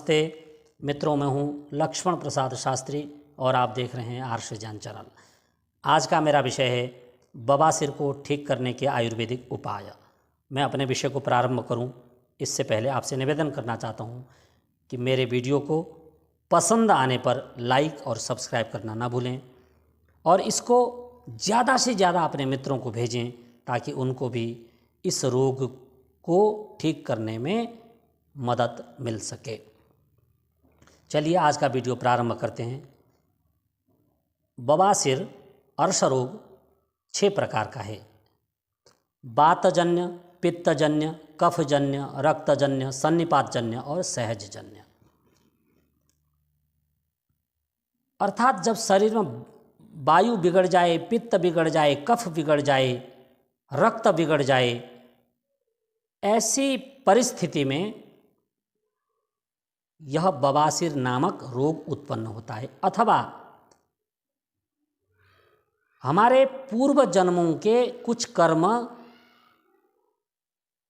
नमस्ते मित्रों, मैं हूं लक्ष्मण प्रसाद शास्त्री और आप देख रहे हैं आर्ष ज्ञान चैनल। आज का मेरा विषय है बवासीर को ठीक करने के आयुर्वेदिक उपाय। मैं अपने विषय को प्रारंभ करूं इससे पहले आपसे निवेदन करना चाहता हूं कि मेरे वीडियो को पसंद आने पर लाइक और सब्सक्राइब करना ना भूलें और इसको ज़्यादा से ज़्यादा अपने मित्रों को भेजें ताकि उनको भी इस रोग को ठीक करने में मदद मिल सके। चलिए आज का वीडियो प्रारंभ करते हैं। बवासीर अर्श रोग 6 प्रकार का है। वातजन्य, पित्तजन्य, कफजन्य, रक्तजन्य, सन्निपातजन्य और सहजजन्य। अर्थात जब शरीर में वायु बिगड़ जाए, पित्त बिगड़ जाए, कफ बिगड़ जाए, रक्त बिगड़ जाए, ऐसी परिस्थिति में यह बवासीर नामक रोग उत्पन्न होता है अथवा हमारे पूर्व जन्मों के कुछ कर्म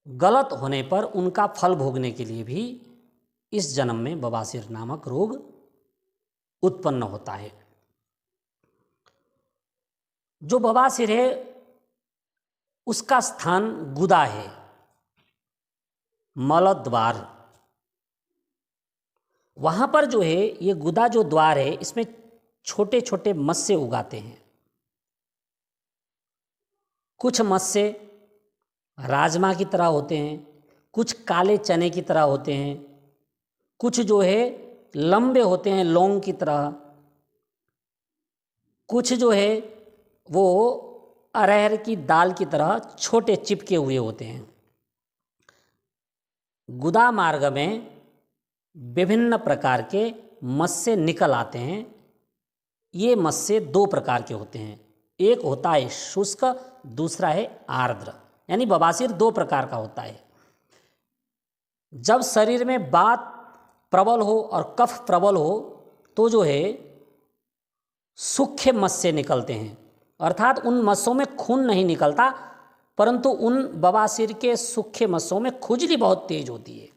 गलत होने पर उनका फल भोगने के लिए भी इस जन्म में बवासीर नामक रोग उत्पन्न होता है। जो बवासीर है उसका स्थान गुदा है, मलद्वार। वहाँ पर जो है ये गुदा जो द्वार है इसमें छोटे छोटे मस्से उगाते हैं। कुछ मस्से राजमा की तरह होते हैं, कुछ काले चने की तरह होते हैं, कुछ जो है लंबे होते हैं लौंग की तरह, कुछ जो है वो अरहर की दाल की तरह छोटे चिपके हुए होते हैं। गुदा मार्ग में विभिन्न प्रकार के मस्से निकल आते हैं। ये मस्से 2 प्रकार के होते हैं, एक होता है शुष्क, दूसरा है आर्द्र। यानी बवासीर 2 प्रकार का होता है। जब शरीर में वात प्रबल हो और कफ प्रबल हो तो जो है सूखे मस्से निकलते हैं, अर्थात उन मस्सों में खून नहीं निकलता परंतु उन बवासीर के सूखे मस्सों में खुजली बहुत तेज होती है।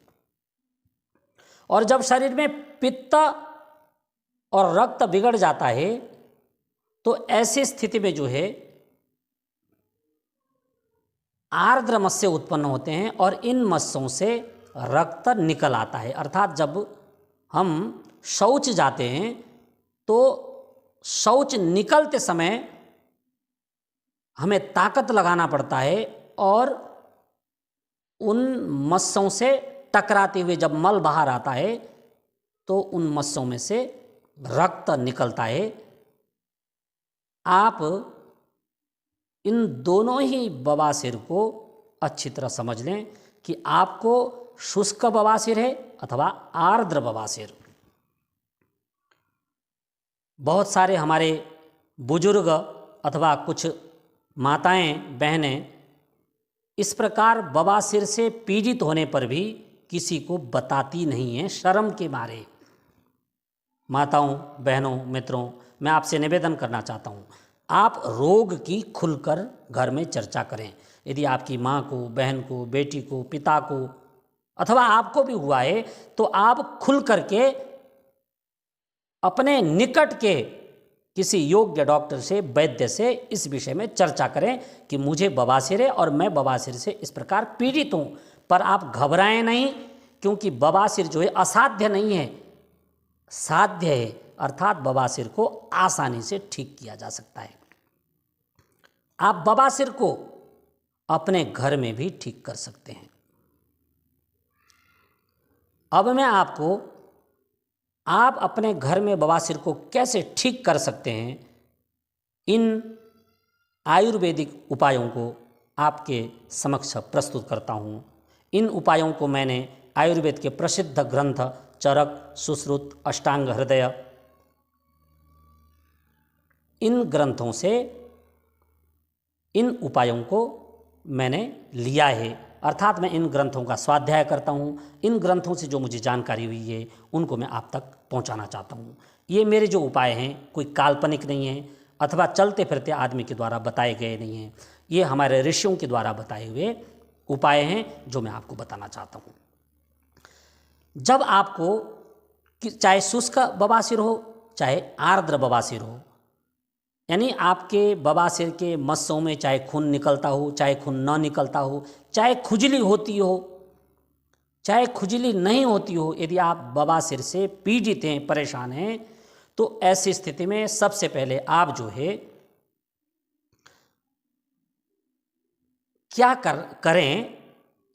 और जब शरीर में पित्त और रक्त बिगड़ जाता है तो ऐसी स्थिति में जो है आर्द्र मस्से उत्पन्न होते हैं और इन मस्सों से रक्त निकल आता है। अर्थात जब हम शौच जाते हैं तो शौच निकलते समय हमें ताकत लगाना पड़ता है और उन मस्सों से टकराते हुए जब मल बाहर आता है तो उन मस्सों में से रक्त निकलता है। आप इन दोनों ही बवासीर को अच्छी तरह समझ लें कि आपको शुष्क बवासीर है अथवा आर्द्र बवासीर। बहुत सारे हमारे बुजुर्ग अथवा कुछ माताएं बहनें इस प्रकार बवासीर से पीड़ित होने पर भी किसी को बताती नहीं हैं, शर्म के मारे। माताओं, बहनों, मित्रों, मैं आपसे निवेदन करना चाहता हूँ, आप रोग की खुलकर घर में चर्चा करें। यदि आपकी माँ को, बहन को, बेटी को, पिता को अथवा आपको भी हुआ है तो आप खुल करके अपने निकट के किसी योग्य डॉक्टर से, वैद्य से इस विषय में चर्चा करें कि मुझे बवासीर है और मैं बवासीर से इस प्रकार पीड़ित हूँ। पर आप घबराएं नहीं, क्योंकि बवासीर जो है असाध्य नहीं है, साध्य है। अर्थात बवासीर को आसानी से ठीक किया जा सकता है। आप बवासीर को अपने घर में भी ठीक कर सकते हैं। अब मैं आपको आप अपने घर में बवासीर को कैसे ठीक कर सकते हैं, इन आयुर्वेदिक उपायों को आपके समक्ष प्रस्तुत करता हूँ। इन उपायों को मैंने आयुर्वेद के प्रसिद्ध ग्रंथ चरक, सुश्रुत, अष्टांग हृदय, इन ग्रंथों से इन उपायों को मैंने लिया है। अर्थात मैं इन ग्रंथों का स्वाध्याय करता हूँ। इन ग्रंथों से जो मुझे जानकारी हुई है उनको मैं आप तक पहुँचाना चाहता हूँ। ये मेरे जो उपाय हैं कोई काल्पनिक नहीं है अथवा चलते फिरते आदमी के द्वारा बताए गए नहीं हैं। ये हमारे ऋषियों के द्वारा बताए हुए उपाय हैं जो मैं आपको बताना चाहता हूँ। जब आपको चाहे शुष्क बवासीर हो चाहे आर्द्र बवासीर हो, यानी आपके बवासीर के मस्सों में चाहे खून निकलता हो चाहे खून न निकलता हो, चाहे खुजली होती हो चाहे खुजली नहीं होती हो, यदि आप बवासीर से पीड़ित हैं, परेशान हैं, तो ऐसी स्थिति में सबसे पहले आप जो है क्या करें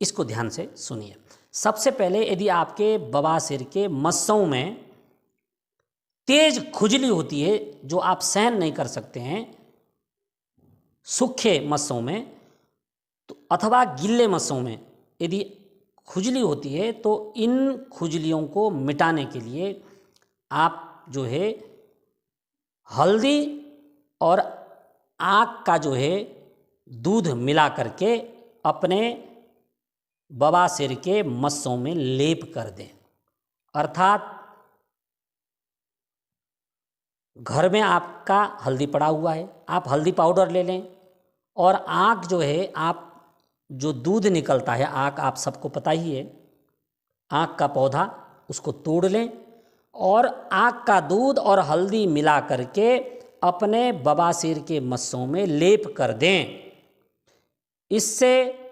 इसको ध्यान से सुनिए। सबसे पहले यदि आपके बवासीर के मस्सों में तेज खुजली होती है जो आप सहन नहीं कर सकते हैं सूखे मस्सों में, तो अथवा गिल्ले मस्सों में यदि खुजली होती है, तो इन खुजलियों को मिटाने के लिए आप जो है हल्दी और आक का जो है दूध मिला करके अपने बवासीर के मस्सों में लेप कर दें। अर्थात घर में आपका हल्दी पड़ा हुआ है, आप हल्दी पाउडर ले लें, और आक जो है, आप जो दूध निकलता है आक, आप सबको पता ही है, आक का पौधा उसको तोड़ लें और आक का दूध और हल्दी मिला करके अपने बवासीर के मस्सों में लेप कर दें। इससे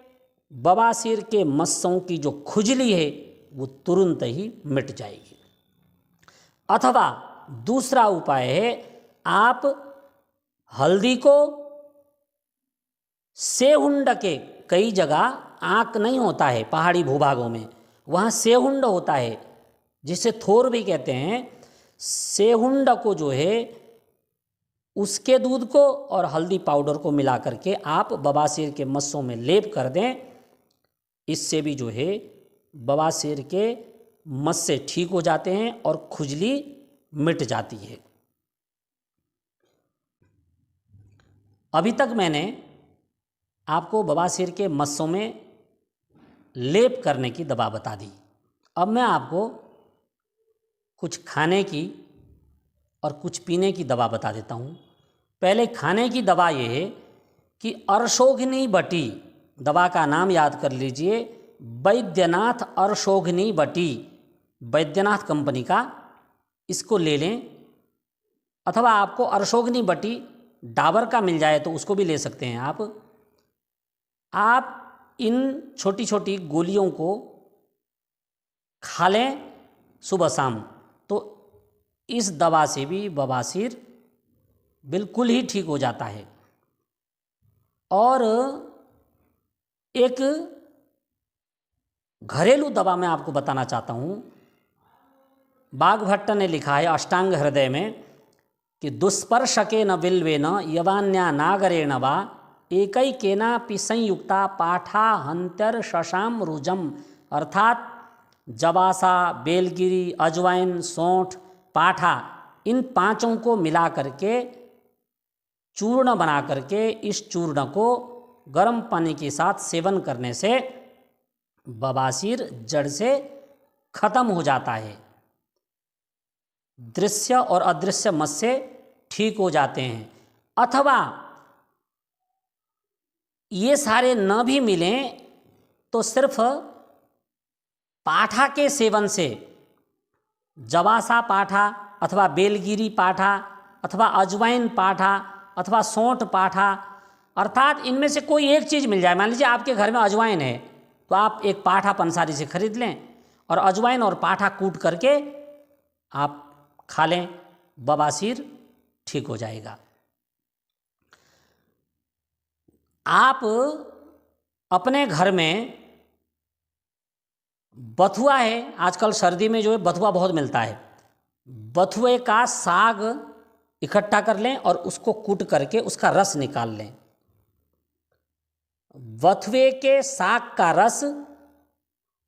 बवासीर के मस्सों की जो खुजली है वो तुरंत ही मिट जाएगी। अथवा दूसरा उपाय है, आप हल्दी को सेहुंड के, कई जगह आक नहीं होता है पहाड़ी भूभागों में, वहाँ सेहुंड होता है जिसे थोर भी कहते हैं, सेहुंड को जो है उसके दूध को और हल्दी पाउडर को मिला करके आप बवासीर के मस्सों में लेप कर दें। इससे भी जो है बवासीर के मस्से ठीक हो जाते हैं और खुजली मिट जाती है। अभी तक मैंने आपको बवासीर के मस्सों में लेप करने की दवा बता दी। अब मैं आपको कुछ खाने की और कुछ पीने की दवा बता देता हूँ। पहले खाने की दवा ये है कि अर्शोघनी बटी, दवा का नाम याद कर लीजिए, वैद्यनाथ अर्शोघनी बटी, वैद्यनाथ कंपनी का, इसको ले लें। अथवा आपको अर्शोघनी बटी डाबर का मिल जाए तो उसको भी ले सकते हैं आप इन छोटी छोटी गोलियों को खा लें सुबह शाम, तो इस दवा से भी बवासीर बिल्कुल ही ठीक हो जाता है। और एक घरेलू दवा मैं आपको बताना चाहता हूँ। बाघभट्ट ने लिखा है अष्टांग हृदय में कि दुष्पर्शके न बिल्वेन यवान्या नागरेण वा एकैकेनापि संयुक्ता पाठा हंतर शशाम रुजम। अर्थात जवासा, बेलगिरी, अजवाइन, सौंठ, पाठा, इन पांचों को मिला करके चूर्ण बना करके इस चूर्ण को गर्म पानी के साथ सेवन करने से बवासीर जड़ से खत्म हो जाता है। दृश्य और अदृश्य मस्से ठीक हो जाते हैं। अथवा ये सारे न भी मिलें तो सिर्फ पाठा के सेवन से, जवासा पाठा अथवा बेलगिरी पाठा अथवा अजवाइन पाठा अथवा सौंठ पाठा, अर्थात इनमें से कोई एक चीज़ मिल जाए। मान लीजिए आपके घर में अजवाइन है तो आप एक पाठा पंसारी से खरीद लें और अजवाइन और पाठा कूट करके आप खा लें, बवासीर ठीक हो जाएगा। आप अपने घर में बथुआ है, आजकल सर्दी में जो है बथुआ बहुत मिलता है, बथुए का साग इकट्ठा कर लें और उसको कूट करके उसका रस निकाल लें। बथुए के साग का रस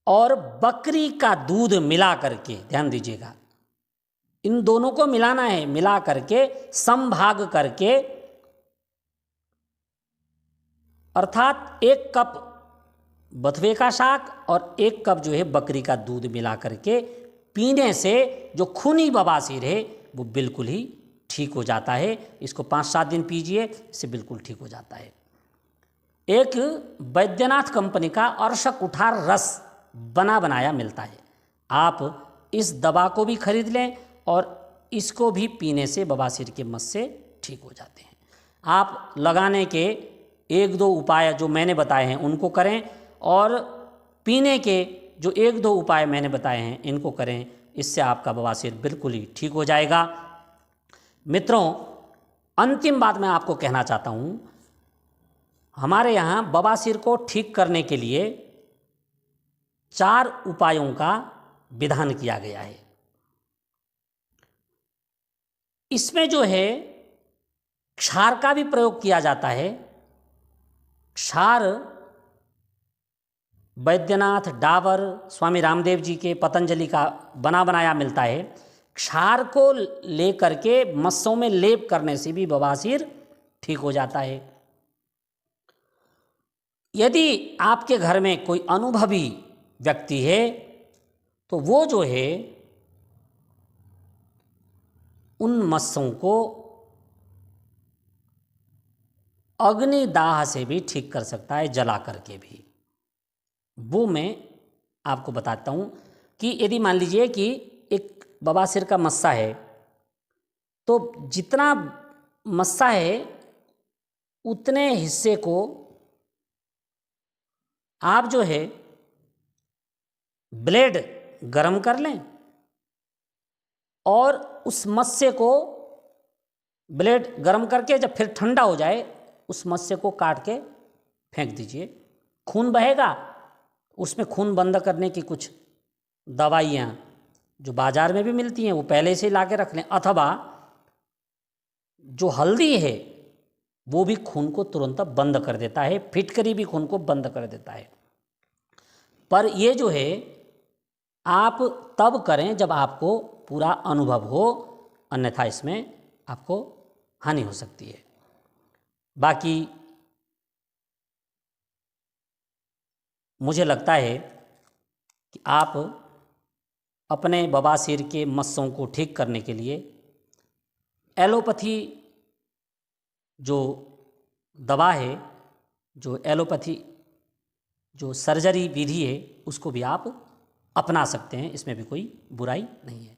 और बकरी का दूध मिला करके, ध्यान दीजिएगा, इन दोनों को मिलाना है, मिला करके समभाग करके, अर्थात 1 कप बथुए का साग और 1 कप जो है बकरी का दूध मिला करके पीने से जो खूनी बवासीर है वो बिल्कुल ही ठीक हो जाता है। इसको 5-7 दिन पीजिए, इससे बिल्कुल ठीक हो जाता है। एक वैद्यनाथ कंपनी का अर्श कुठार रस बना बनाया मिलता है, आप इस दवा को भी खरीद लें और इसको भी पीने से बवासीर के मस्से ठीक हो जाते हैं। आप लगाने के 1-2 उपाय जो मैंने बताए हैं उनको करें और पीने के जो 1-2 उपाय मैंने बताए हैं इनको करें, इससे आपका बवासीर बिल्कुल ही ठीक हो जाएगा। मित्रों, अंतिम बात मैं आपको कहना चाहता हूँ, हमारे यहाँ बवासीर को ठीक करने के लिए 4 उपायों का विधान किया गया है। इसमें जो है क्षार का भी प्रयोग किया जाता है। क्षार वैद्यनाथ, डाबर, स्वामी रामदेव जी के, पतंजलि का बना बनाया मिलता है। क्षार को लेकर के मस्सों में लेप करने से भी बवासीर ठीक हो जाता है। यदि आपके घर में कोई अनुभवी व्यक्ति है तो वो जो है उन मस्सों को अग्निदाह से भी ठीक कर सकता है, जला करके भी। वो मैं आपको बताता हूँ कि यदि मान लीजिए कि एक बवासीर का मस्सा है तो जितना मस्सा है उतने हिस्से को आप जो है ब्लेड गरम कर लें और उस मस्से को ब्लेड गरम करके जब फिर ठंडा हो जाए उस मस्से को काट के फेंक दीजिए। खून बहेगा, उसमें खून बंद करने की कुछ दवाइयाँ जो बाजार में भी मिलती हैं वो पहले से ला के रख लें, अथवा जो हल्दी है वो भी खून को तुरंत बंद कर देता है, फिटकरी भी खून को बंद कर देता है। पर ये जो है आप तब करें जब आपको पूरा अनुभव हो, अन्यथा इसमें आपको हानि हो सकती है। बाकी मुझे लगता है कि आप अपने बवासीर के मस्सों को ठीक करने के लिए एलोपैथी जो दवा है, जो एलोपैथी जो सर्जरी विधि है उसको भी आप अपना सकते हैं, इसमें भी कोई बुराई नहीं है।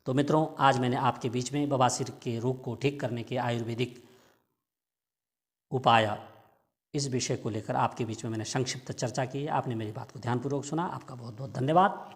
तो मित्रों, आज मैंने आपके बीच में बवासीर के रोग को ठीक करने के आयुर्वेदिक उपाय, इस विषय को लेकर आपके बीच में मैंने संक्षिप्त चर्चा की। आपने मेरी बात को ध्यानपूर्वक सुना, आपका बहुत बहुत धन्यवाद।